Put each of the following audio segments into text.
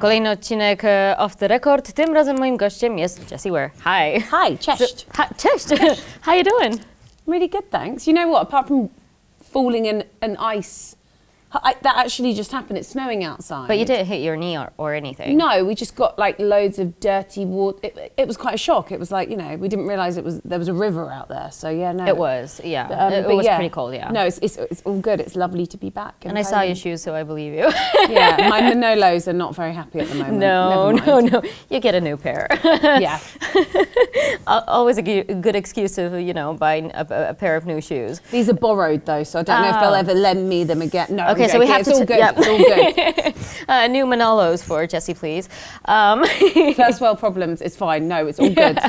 kolejny odcinek Off the Record. Tym razem moim gościem jest Jessie Ware. Hi. Hi, cześć. Cześć. How you doing? Really good, thanks. You know what? Apart from falling in an ice, that actually just happened. It's snowing outside. But you didn't hit your knee or anything. No, we just got like loads of dirty water. It was quite a shock. It was like, you know, we didn't realise there was a river out there. So yeah, no. It was, yeah. It was pretty cold, yeah. No, it's all good. It's lovely to be back. And I saw your shoes, so I believe you. Yeah, my Manolos are not very happy at the moment. No. You get a new pair. Yeah. Always a good excuse to, you know, buy a pair of new shoes. These are borrowed though, so I don't know if they'll ever lend me them again. No. Okay, so we have it's all good. Yep. It's all good. New Manolos for Jessie, please. First world problems. It's fine. No, it's all good.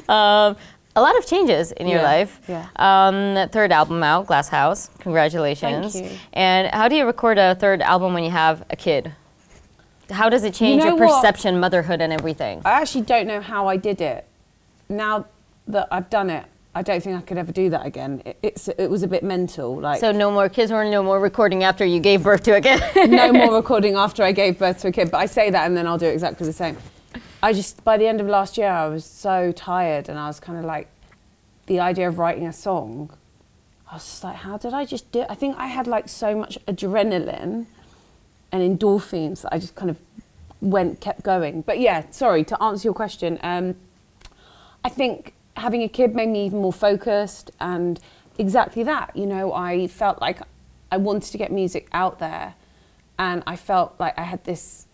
A lot of changes in your life. Yeah. Third album out, Glass House. Congratulations. Thank you. And how do you record a third album when you have a kid? How does it change your perception, motherhood, and everything? I actually don't know how I did it. Now that I've done it, I don't think I could ever do that again. It was a bit mental. Like, so no more kids or no more recording after you gave birth to a kid? No more recording after I gave birth to a kid. But I say that and then I'll do exactly the same. By the end of last year, I was so tired and I was kind of like, the idea of writing a song, I was just like, how did I just do it? I think I had like so much adrenaline and endorphins that I just kind of kept going. But yeah, sorry, to answer your question, I think having a kid made me even more focused, and exactly that, you know, I felt like I wanted to get music out there, and I felt like I had this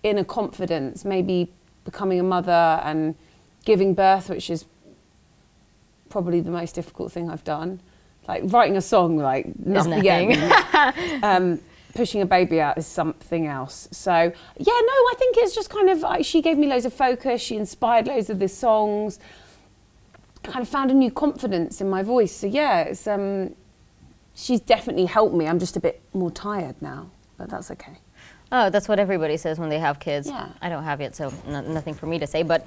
inner confidence, maybe becoming a mother and giving birth, which is probably the most difficult thing I've done. Like writing a song, like nothing. Pushing a baby out is something else. So yeah, no, I think it's just kind of, she gave me loads of focus, she inspired loads of the songs, kind of found a new confidence in my voice. So yeah, it's, she's definitely helped me. I'm just a bit more tired now, but that's okay. Oh, that's what everybody says when they have kids. Yeah. I don't have yet, so nothing for me to say. But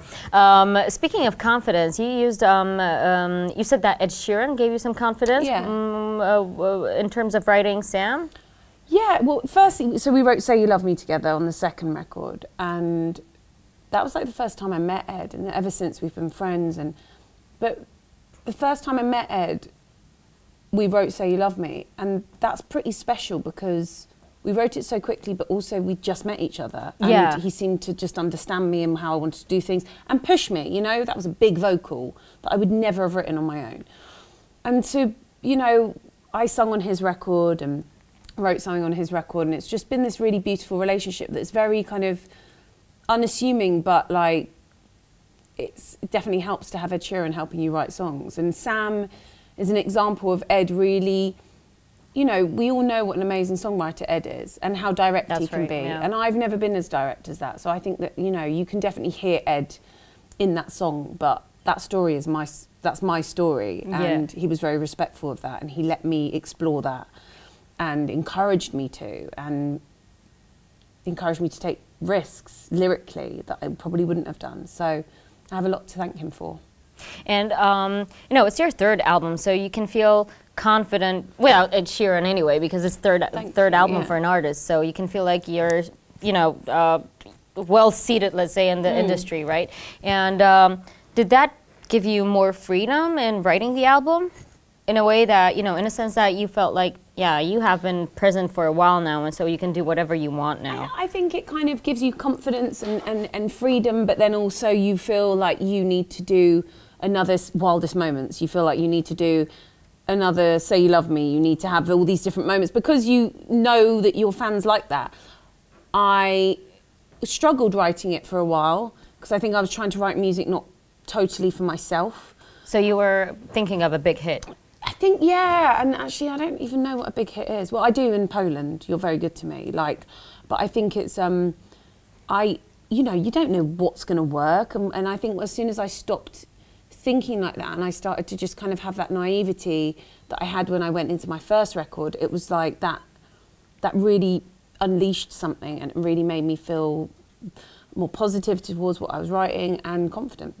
speaking of confidence, you used, you said that Ed Sheeran gave you some confidence. Yeah. In terms of writing Sam? Yeah, well, firstly, so we wrote Say You Love Me together on the second record, and that was like the first time I met Ed, and ever since we've been friends. But the first time I met Ed, we wrote Say You Love Me, and that's pretty special because we wrote it so quickly, but also we just met each other, and he seemed to just understand me and how I wanted to do things and push me, you know. That was a big vocal that I would never have written on my own. And so, you know, I sung on his record and wrote something on his record, and it's just been this really beautiful relationship that's very kind of unassuming, but like it definitely helps to have Ed Sheeran helping you write songs. And Sam is an example of Ed really, you know, we all know what an amazing songwriter Ed is and how direct he can be. Yeah. And I've never been as direct as that. So I think that, you know, you can definitely hear Ed in that song, but that story is that's my story. And he was very respectful of that, and he let me explore that and encouraged me to take risks lyrically that I probably wouldn't have done. So I have a lot to thank him for. And, you know, it's your third album, so you can feel confident, without Ed Sheeran anyway, because it's third album for an artist, so you can feel like you're, you know, well-seated, let's say, in the industry, right? And did that give you more freedom in writing the album? In a way that, you know, in a sense that you felt like, yeah, you have been present for a while now, and so you can do whatever you want now. I think it kind of gives you confidence and freedom, but then also you feel like you need to do another Wildest Moments. You feel like you need to do another Say You Love Me. You need to have all these different moments because you know that your fans like that. I struggled writing it for a while because I think I was trying to write music not totally for myself. So you were thinking of a big hit? I think, yeah, and actually I don't even know what a big hit is. Well, I do in Poland, You're Very Good to Me, like, but I think it's, you know, you don't know what's going to work, and I think as soon as I stopped thinking like that and I started to just kind of have that naivety that I had when I went into my first record, it was like that really unleashed something, and it really made me feel more positive towards what I was writing and confident.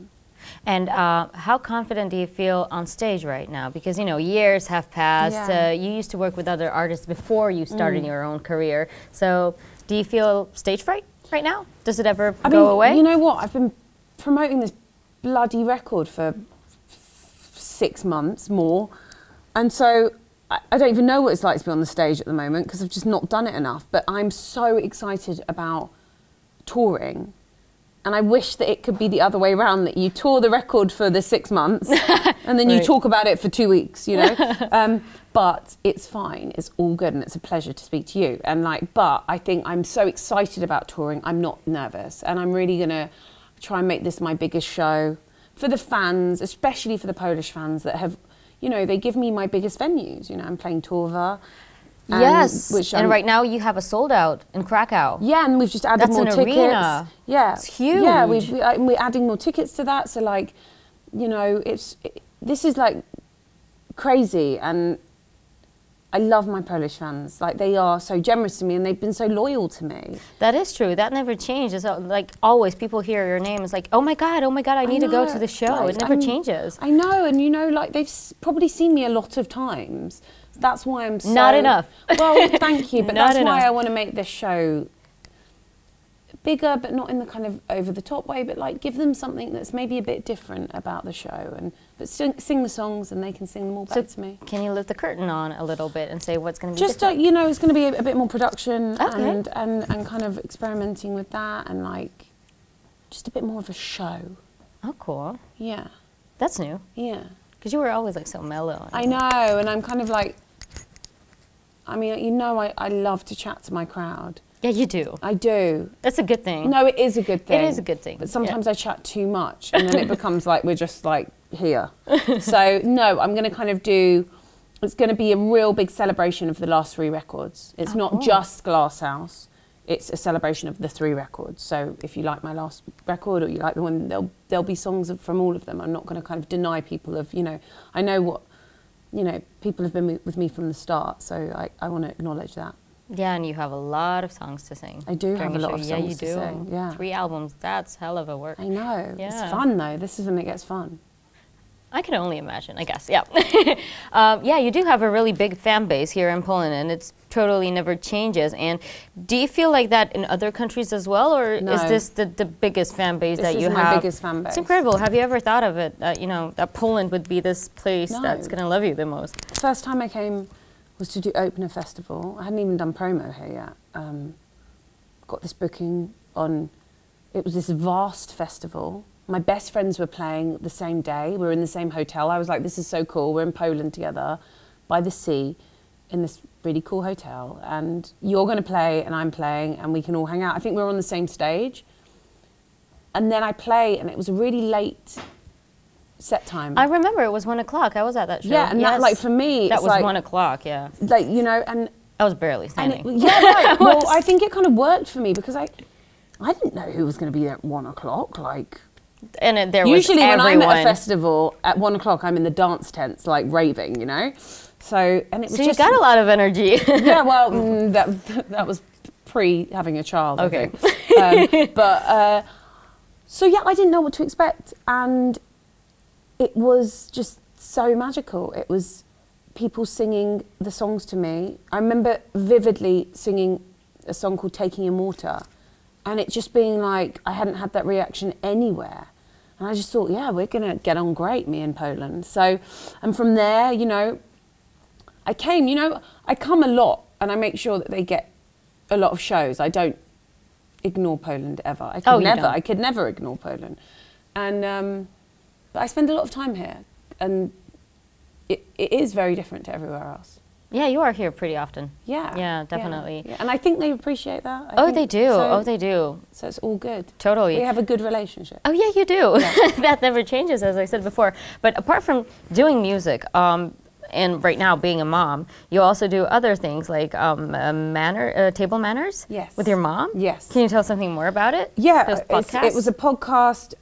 And how confident do you feel on stage right now? Because, you know, years have passed. Yeah. You used to work with other artists before you started your own career. So Do you feel stage fright right now? Does it ever go away? You know what? I've been promoting this bloody record for 6 months more, and so I don't even know what it's like to be on the stage at the moment because I've just not done it enough. But I'm so excited about touring, and I wish that it could be the other way around, that you tour the record for the 6 months and then you talk about it for 2 weeks, you know. But it's fine, it's all good, and it's a pleasure to speak to you. And but I think I'm so excited about touring, I'm not nervous, and I'm really gonna try and make this my biggest show for the fans, especially for the Polish fans that have, you know, they give me my biggest venues. You know, I'm playing Torva. Yes, and right now you have a sold out in Krakow. Yeah, and we've just added more tickets. Arena. Yeah, it's huge. Yeah, we're adding more tickets to that. So you know, this is crazy, and I love my Polish fans. They are so generous to me, and they've been so loyal to me. That is true. That never changes. Always, people hear your name. It's like, oh my God, I need to go to the show. It never changes. I know, and you know, they've probably seen me a lot of times. That's why I'm so... Not enough. Well, thank you, but that's why I want to make this show bigger, but not in the kind of over the top way, but give them something that's maybe a bit different about the show, but sing the songs, and they can sing them all back to me. Can you lift the curtain on a little bit and say what's going to be just different? You know, it's going to be a bit more production, and kind of experimenting with that, and just a bit more of a show. Oh, cool. Yeah. That's new. Yeah. Because you were always so mellow. I know, and I'm kind of I mean, you know, I love to chat to my crowd. Yeah, you do. I do. That's a good thing. No, it is a good thing. It is a good thing. But sometimes I chat too much, and then it becomes we're just here. So no, I'm going to kind of it's going to be a real big celebration of the last 3 records. It's not just Glass House. It's a celebration of the 3 records. So if you like my last record, or you like the one, there'll be songs from all of them. I'm not going to kind of deny people you know, I know what, you know, people have been with me from the start, so I want to acknowledge that. Yeah, and you have a lot of songs to sing. I do have a lot of songs to sing. Yeah, 3 albums, that's hell of a work. I know. Yeah. It's fun though. This is when it gets fun. I can only imagine, I guess, yeah. Yeah, you do have a really big fan base here in Poland, and it's totally never changes. And do you feel like that in other countries as well, or is this the biggest fan base that you have? This is my biggest fan base. It's incredible. Have you ever thought of it, you know, that Poland would be this place that's going to love you the most? The first time I came was to open a festival. I hadn't even done promo here yet. Got this booking on, it was this vast festival. My best friends were playing the same day. We were in the same hotel. I was like, this is so cool. We're in Poland together by the sea in this really cool hotel. And you're going to play and I'm playing and we can all hang out. I think we were on the same stage. And then I play and it was a really late set time. I remember it was 1 o'clock. I was at that show. Yeah, and that, for me, that was 1 o'clock, yeah. You know, and... I was barely standing. Yeah, right. Well, I think it kind of worked for me because I didn't know who was going to be there at 1 o'clock, And there usually was when everyone. I'm at a festival at 1 o'clock, I'm in the dance tents, raving, you know. So and it was you got a lot of energy. Yeah, well, that was pre having a child. Okay. I think. So yeah, I didn't know what to expect, and it was just so magical. It was people singing the songs to me. I remember vividly singing a song called "Taking in Water." And it just being I hadn't had that reaction anywhere. And I just thought, yeah, we're going to get on great, me in Poland. So, and from there, you know, I came, you know, I come a lot and I make sure that they get a lot of shows. I don't ignore Poland ever. I could never ignore Poland. And, but I spend a lot of time here and it is very different to everywhere else. Yeah, you are here pretty often. Yeah. Yeah, definitely. Yeah. And I think they appreciate that. They do. They do. So it's all good. Totally. We have a good relationship. Oh, yeah, you do. Yeah. That never changes, as I said before. But apart from doing music, and right now being a mom, you also do other things like table manners? Yes. With your mom? Yes. Can you tell us something more about it? Yeah, it was a podcast.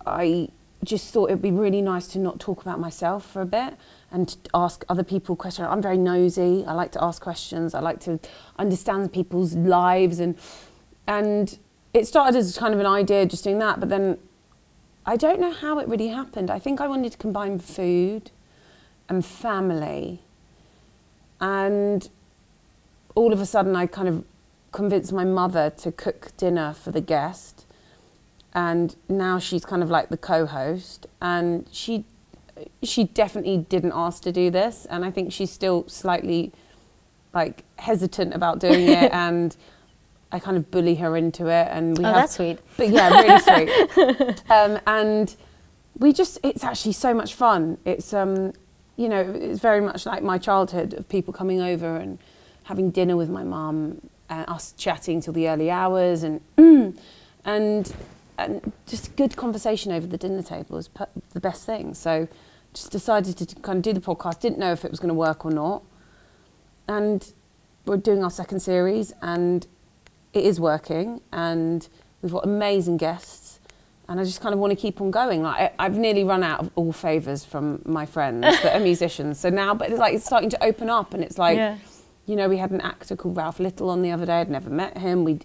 I just thought it would be really nice to not talk about myself for a bit and to ask other people questions. I'm very nosy. I like to ask questions. I like to understand people's lives. And it started as kind of an idea, just doing that. But then I don't know how it really happened. I think I wanted to combine food and family. And all of a sudden I kind of convinced my mother to cook dinner for the guest, and now she's kind of like the co-host, and she definitely didn't ask to do this, and I think she's still slightly like hesitant about doing it, and I kind of bully her into it, and that's sweet. But yeah, really sweet. And we just, it's actually so much fun. It's you know, it's very much like my childhood of people coming over and having dinner with my mum, and us chatting till the early hours, and just good conversation over the dinner table is the best thing. So just decided to kind of do the podcast. Didn't know if it was going to work or not, and we're doing our second series, and it is working, and we've got amazing guests, and I just kind of want to keep on going. Like I've nearly run out of all favours from my friends that are musicians. So now, but it's like it's starting to open up, and it's like, you know, we had an actor called Ralph Little on the other day. I'd never met him. We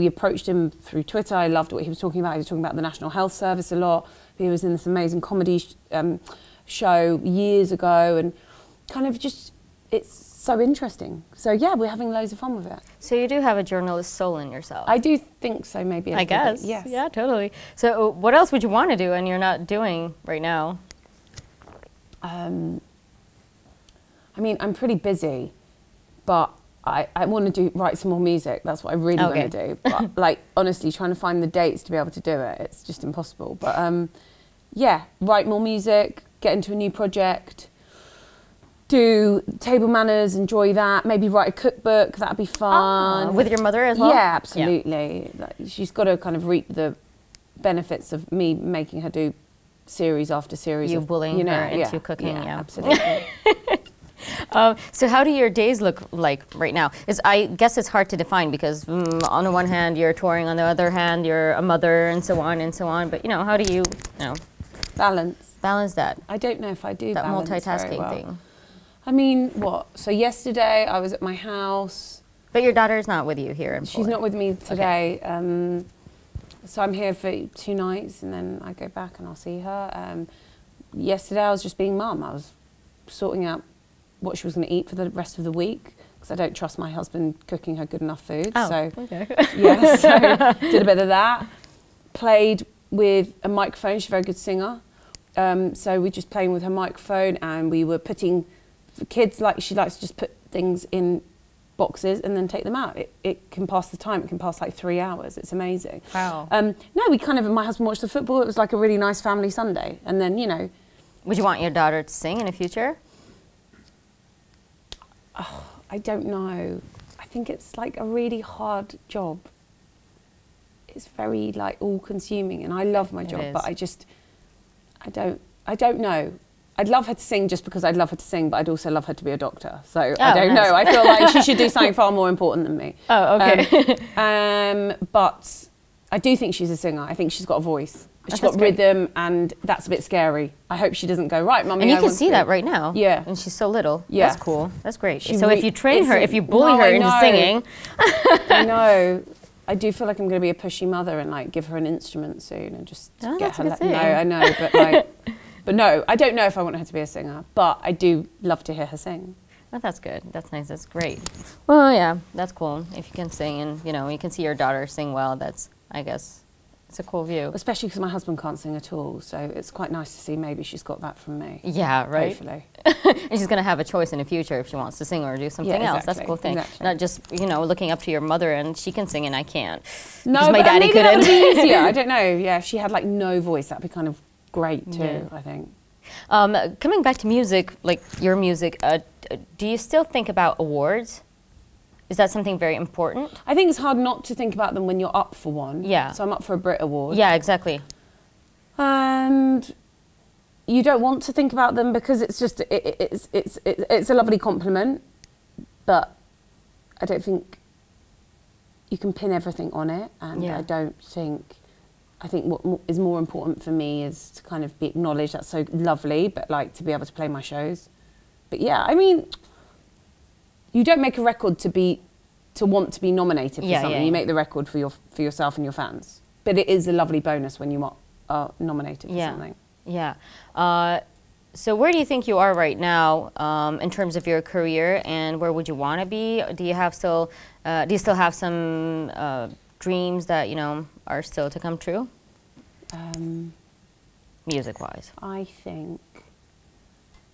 approached him through Twitter. I loved what he was talking about. He was talking about the National Health Service a lot. He was in this amazing comedy show years ago, and kind of just, it's so interesting. So yeah, we're having loads of fun with it. So you do have a journalist soul in yourself. I do think so, maybe. I guess. Bit, yes. Yeah, totally. So what else would you want to do and you're not doing right now? I mean, I'm pretty busy, but I want to write some more music. That's what I really want to do. But like, honestly, trying to find the dates to be able to do it, it's just impossible. But yeah, write more music, get into a new project, do table manners, enjoy that. Maybe write a cookbook, that'd be fun. With your mother as well? Yeah, absolutely. Yeah. Like, she's got to kind of reap the benefits of me making her do series after series. You bullying her into cooking, yeah. Absolutely. So how do your days look like right now? I guess it's hard to define because on the one hand you're touring, on the other hand you're a mother, and so on and so on. But you know, how do you balance that? I don't know if I do that balance multitasking very well. thing. I mean, what? So yesterday I was at my house. But your daughter is not with you here in Poland. She's not with me today. Okay. So I'm here for 2 nights, and then I go back and I'll see her. Yesterday I was just being mum. I was sorting out what she was going to eat for the rest of the week, because I don't trust my husband cooking her good enough food. Oh, so okay. yeah, so did a bit of that. Played with a microphone. She's a very good singer. So we just playing with her microphone, and we were putting, for kids, like she likes to just put things in boxes and then take them out. It can pass the time. It can pass like 3 hours. It's amazing. Wow. No, we kind of, my husband watched the football. It was like a really nice family Sunday. And then, you know. Would you want your daughter to sing in the future? Oh, I don't know. I think it's like a really hard job. It's very like all-consuming, and I love my job, but I don't know. I'd love her to sing just because I'd love her to sing, but I'd also love her to be a doctor. So I don't know. I feel like she should do something far more important than me. Oh, okay. But I do think she's a singer. I think she's got a voice. She's got rhythm, and that's a bit scary. I hope she doesn't go, right, Mummy. And you can see that right now. Yeah. And she's so little. Yeah. That's cool. That's great. So if you train her, if you bully her into singing. I know. I do feel like I'm going to be a pushy mother and like give her an instrument soon and just get her. No, I know, but like, but no, I don't know if I want her to be a singer, but I do love to hear her sing. Oh, that's good. That's nice. That's great. Well, yeah, that's cool. If you can sing and, you know, you can see your daughter sing well, that's, I guess, it's a cool view. Especially because my husband can't sing at all, so it's quite nice to see maybe she's got that from me. Yeah, right. Hopefully. And she's going to have a choice in the future if she wants to sing or do something else. That's a cool thing. Exactly. Not just, you know, looking up to your mother and she can sing and I can't. No, but my daddy couldn't. That would be easier. I don't know. Yeah, if she had like no voice, that'd be kind of great too, I think. Coming back to music, like your music, do you still think about awards? Is that something very important? I think it's hard not to think about them when you're up for one. Yeah. So I'm up for a Brit Award. Yeah, exactly. And you don't want to think about them because it's just, it's a lovely compliment, but I don't think you can pin everything on it. And I think what is more important for me is to kind of be acknowledged. That's so lovely, but like to be able to play my shows. But yeah, I mean, you don't make a record to want to be nominated for something. You make the record for yourself and your fans. But it is a lovely bonus when you are nominated for something. Yeah. So where do you think you are right now in terms of your career, and where would you want to be? Do you still have some dreams that are still to come true? Music-wise. I think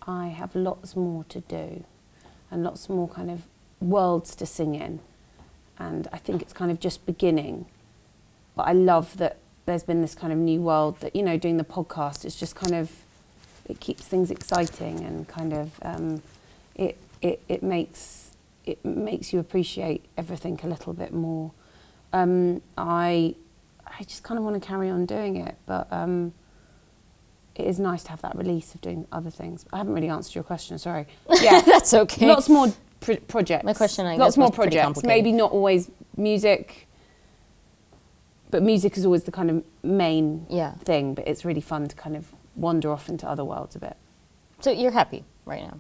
I have lots more to do and lots more kind of worlds to sing in, and I think it's kind of just beginning. But I love that there's been this kind of new world that, doing the podcast, it's just kind of, it keeps things exciting, and kind of it makes you appreciate everything a little bit more. I just kind of want to carry on doing it, but it is nice to have that release of doing other things. I haven't really answered your question, sorry. Yeah, that's okay. Lots more projects. My question, I guess, lots more was pretty projects. Maybe not always music, but music is always the kind of main thing. But it's really fun to kind of wander off into other worlds a bit. So you're happy right now?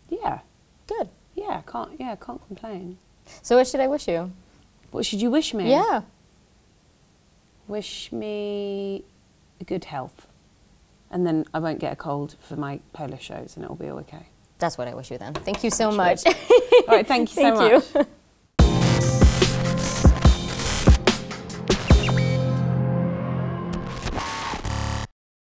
Yeah. Good. Yeah, can't complain. So what should I wish you? What should you wish me? Yeah. Wish me good health. And then I won't get a cold for my polo shows, and it'll be all okay. That's what I wish you then. Thank you so much. All right, thank you so much. Thank you.